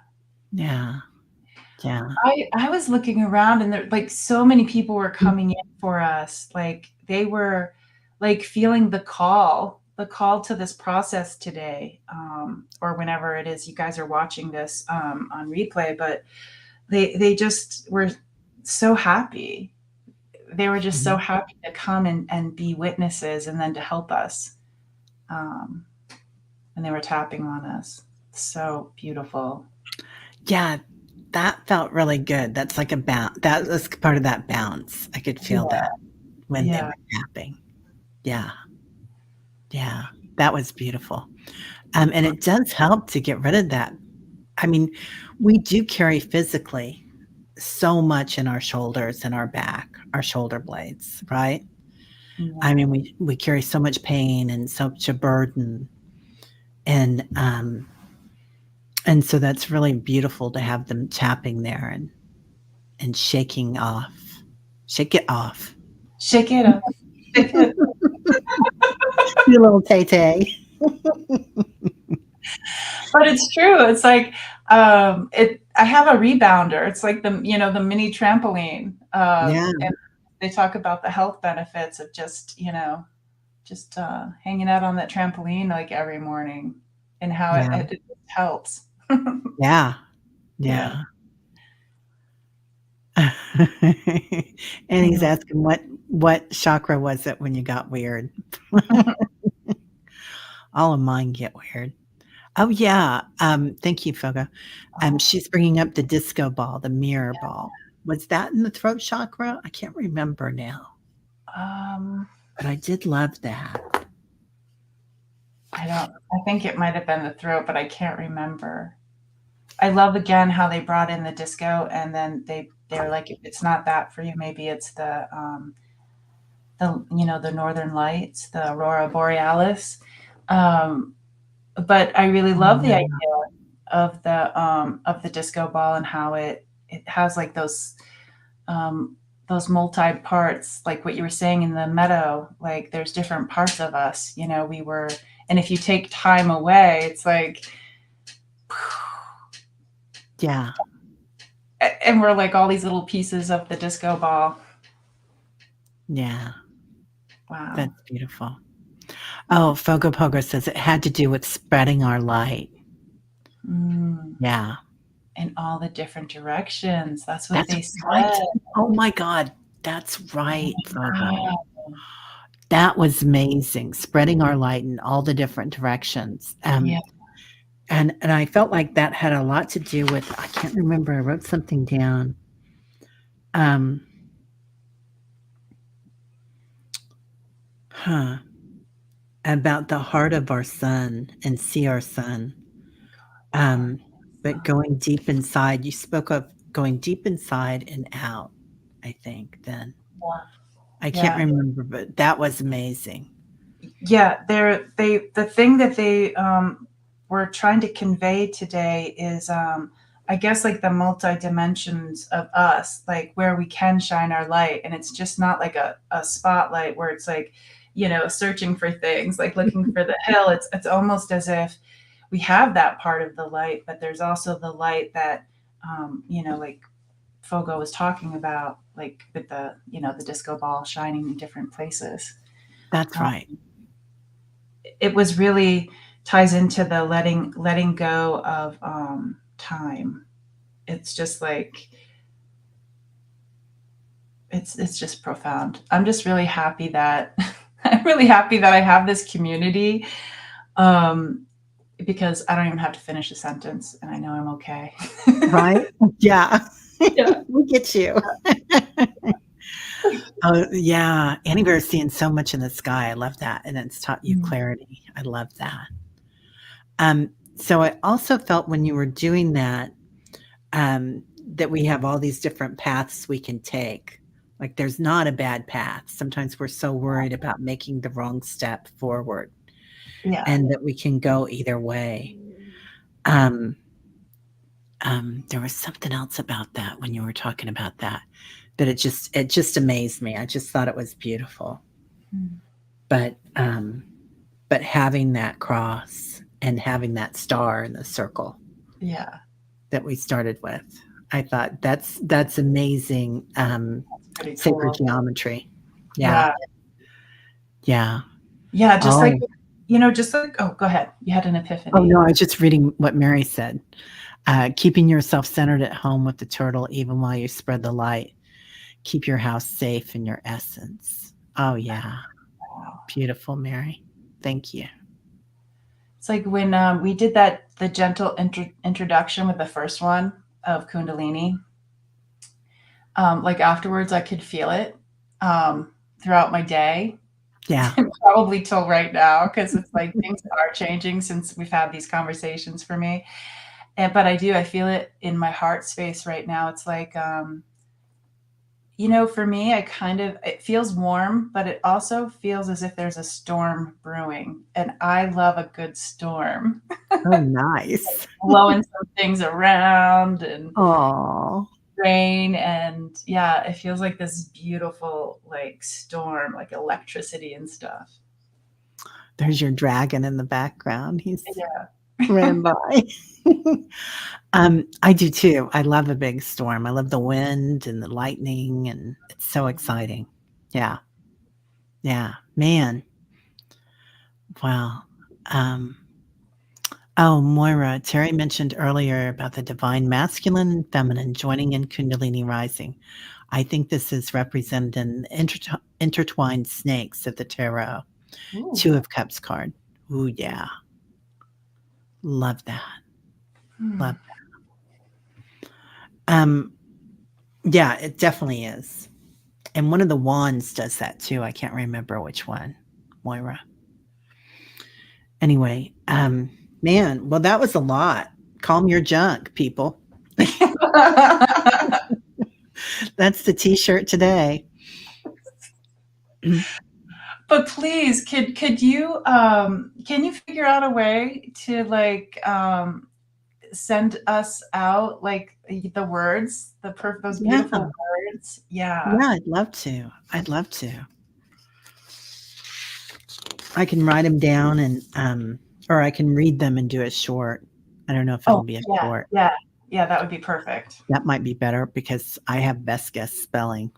Yeah. Yeah. I was looking around and there like so many people were coming in for us. Like they were like feeling the call to this process today, or whenever it is you guys are watching this on replay. But they just were so happy. They were just so Mhm. happy to come and be witnesses and then to help us. Um, and they were tapping on us. So beautiful. Yeah, that felt really good. That's like a bounce. That was part of that bounce. I could feel Yeah. that when they Yeah. were tapping. Yeah, yeah, that was beautiful. And it does help to get rid of that. I mean, we do carry physically so much in our shoulders and our back, our shoulder blades, right? I Yeah. mean, we carry so much pain and such a burden, and and so that's really beautiful to have them tapping there and shaking off, shake it off. Shake it up. Shake it. You little Tay Tay. But it's true. It's like I have a rebounder. It's like the mini trampoline. Yeah, And they talk about the health benefits of just hanging out on that trampoline like every morning and how yeah, it helps. yeah, Yeah. yeah. And he's Mm. asking what chakra was it when you got weird? All of mine get weird. Oh, yeah, thank you, Foga. Oh, She's bringing up the disco ball, the mirror ball. Was that in the throat chakra? I can't remember now, um, but I did love that. I think it might have been the throat, but I can't remember. I love again how they brought in the disco and then they're like, if it's not that for you, maybe it's the northern lights, the aurora borealis. Um, but I really love the idea Yeah, of the disco ball and how it has like those multi parts, like what you were saying in the meadow. Like there's different parts of us. We were, and if you take time away, it's like, yeah, and we're like all these little pieces of the disco ball. yeah, Wow. that's beautiful. Oh, Fogo Pogo says it had to do with spreading our light. Mm. Yeah, In all the different directions. That's what that's they right. said. Oh my god, that's right, Fogo. Wow. That was amazing, spreading our light in all the different directions. Yeah. And I felt like that had a lot to do with I can't remember, I wrote something down. Um, huh. About the heart of our sun and see our sun. Heart. Um, but going deep inside, you spoke of going deep inside and out, I think then. I can't Yeah. remember, but that was amazing. Yeah, the thing that they were trying to convey today is I guess like the multi dimensions of us, like where we can shine our light, and it's just not like a spotlight where it's like, searching for things, like looking for the hill. It's almost as if we have that part of the light, but there's also the light that like Fogo was talking about, like with the disco ball shining in different places. That's Um, right. it was really ties into the letting go of time. It's just like it's just profound. I'm just really happy that I'm really happy that I have this community, um, because I don't even have to finish a sentence, and I know I'm okay. Right? Yeah. Yeah. We get you. Oh, yeah. And we're seeing so much in the sky. I love that. And it's taught you Mm. clarity. I love that. So I also felt when you were doing that, that we have all these different paths we can take. Like there's not a bad path. Sometimes we're so worried about making the wrong step forward Yeah. and that we can go either way. Um, there was something else about that when you were talking about that, that it just amazed me. I just thought it was beautiful. Mm. But but having that cross and having that star in the circle Yeah. that we started with, I thought that's amazing. Pretty Sacred cool. geometry. Yeah, Yeah. yeah. Yeah. Just like, Oh, just like, oh, go ahead. You had an oh epiphany. no, I was just reading what Mary said. Keeping yourself centered at home with the turtle, even while you spread the light. Keep your house safe in your essence. Oh yeah, beautiful, Mary. Thank you. It's like when we did the gentle introduction with the first one of Kundalini. Like afterwards, I could feel it throughout my day, Yeah, and probably till right now, because it's like things are changing since we've had these conversations for me. But I feel it in my heart space right now. It's like, for me, it feels warm, but it also feels as if there's a storm brewing, and I love a good storm. oh nice. Blowing some things around and Oh, rain, and yeah, it feels like this beautiful like storm, like electricity and stuff. there's your dragon in the background. He's Yeah. ran by. I do too. I love a big storm. I love the wind and the lightning, and it's so exciting. Yeah, yeah, man. Wow. Um, oh, Moira, Terry mentioned earlier about the divine masculine and feminine joining in Kundalini Rising. I think this is represented in the intertwined snakes of the tarot. Two Ooh. of Cups card. Ooh, yeah. Love that. Hmm. Love that. Yeah, it definitely is. And one of the wands does that too. I can't remember which one. Moira. Anyway, man, well, that was a lot. Calm your junk, people. That's the t-shirt today. But please, could you can you figure out a way to like send us out like the words, those Yeah, beautiful words? Yeah. yeah, I'd love to. I'd love to. I can write them down and or I can read them and do a short. I don't know if it'll Oh, be a yeah, short. yeah, yeah, that would be perfect. That might be better because I have best guess spelling.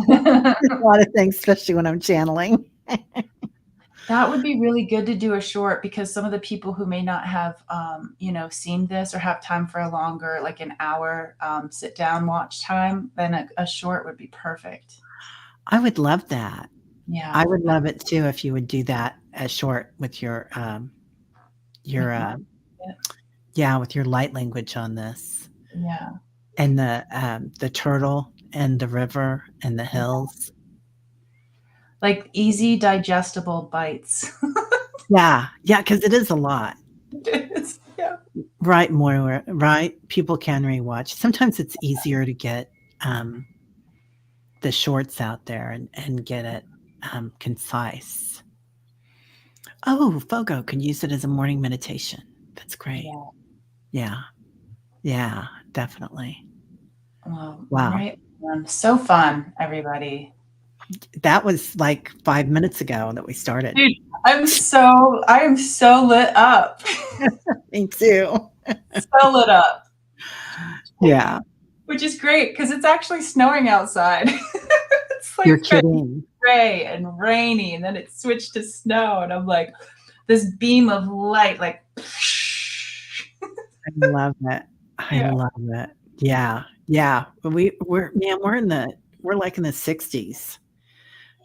A lot of things, especially when I'm channeling. That would be really good to do a short, because some of the people who may not have, seen this or have time for a longer, like an hour, sit down watch time, then a short would be perfect. I would love that. I Yeah. would love it too if you would do that as short with your With my, yeah. yeah, with your light language on this. Yeah. And the turtle and the river and the hills. Like easy digestible bites. Yeah, yeah, because it is a lot. It is. Yeah. Right, more right? People can rewatch. Sometimes it's easier to get, the shorts out there and get it, concise. Oh, Fogo could use it as a morning meditation. That's great. Yeah. Yeah, yeah, definitely. Well, Wow. right. So fun, everybody. That was like 5 minutes ago that we started. Dude, I am so lit up. Me too. So lit up. Yeah. Which is great because it's actually snowing outside. It's You're like been kidding. gray and rainy, and then it switched to snow, and I'm like, this beam of light, like, I love it. I yeah, love it. Yeah, yeah. We're man, we're like in the 60s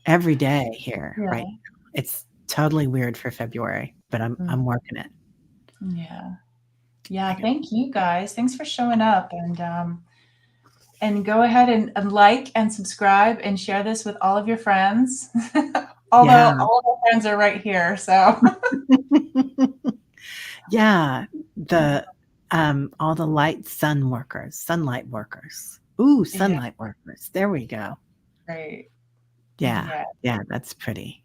every day here right yeah, now. It's totally weird for February, but mm, I'm working it. yeah, yeah. I got Thank you guys. Thanks for showing up, and go ahead and like and subscribe and share this with all of your friends. yeah. Although all of our friends are right here, so Yeah, the, all the sunlight workers. Ooh, yeah, sunlight workers. There we go. great. Yeah, Yeah. yeah, that's pretty.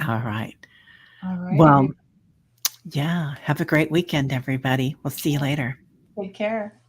All right. All right, Well, everybody. yeah, have a great weekend, everybody. We'll see you later. Take care.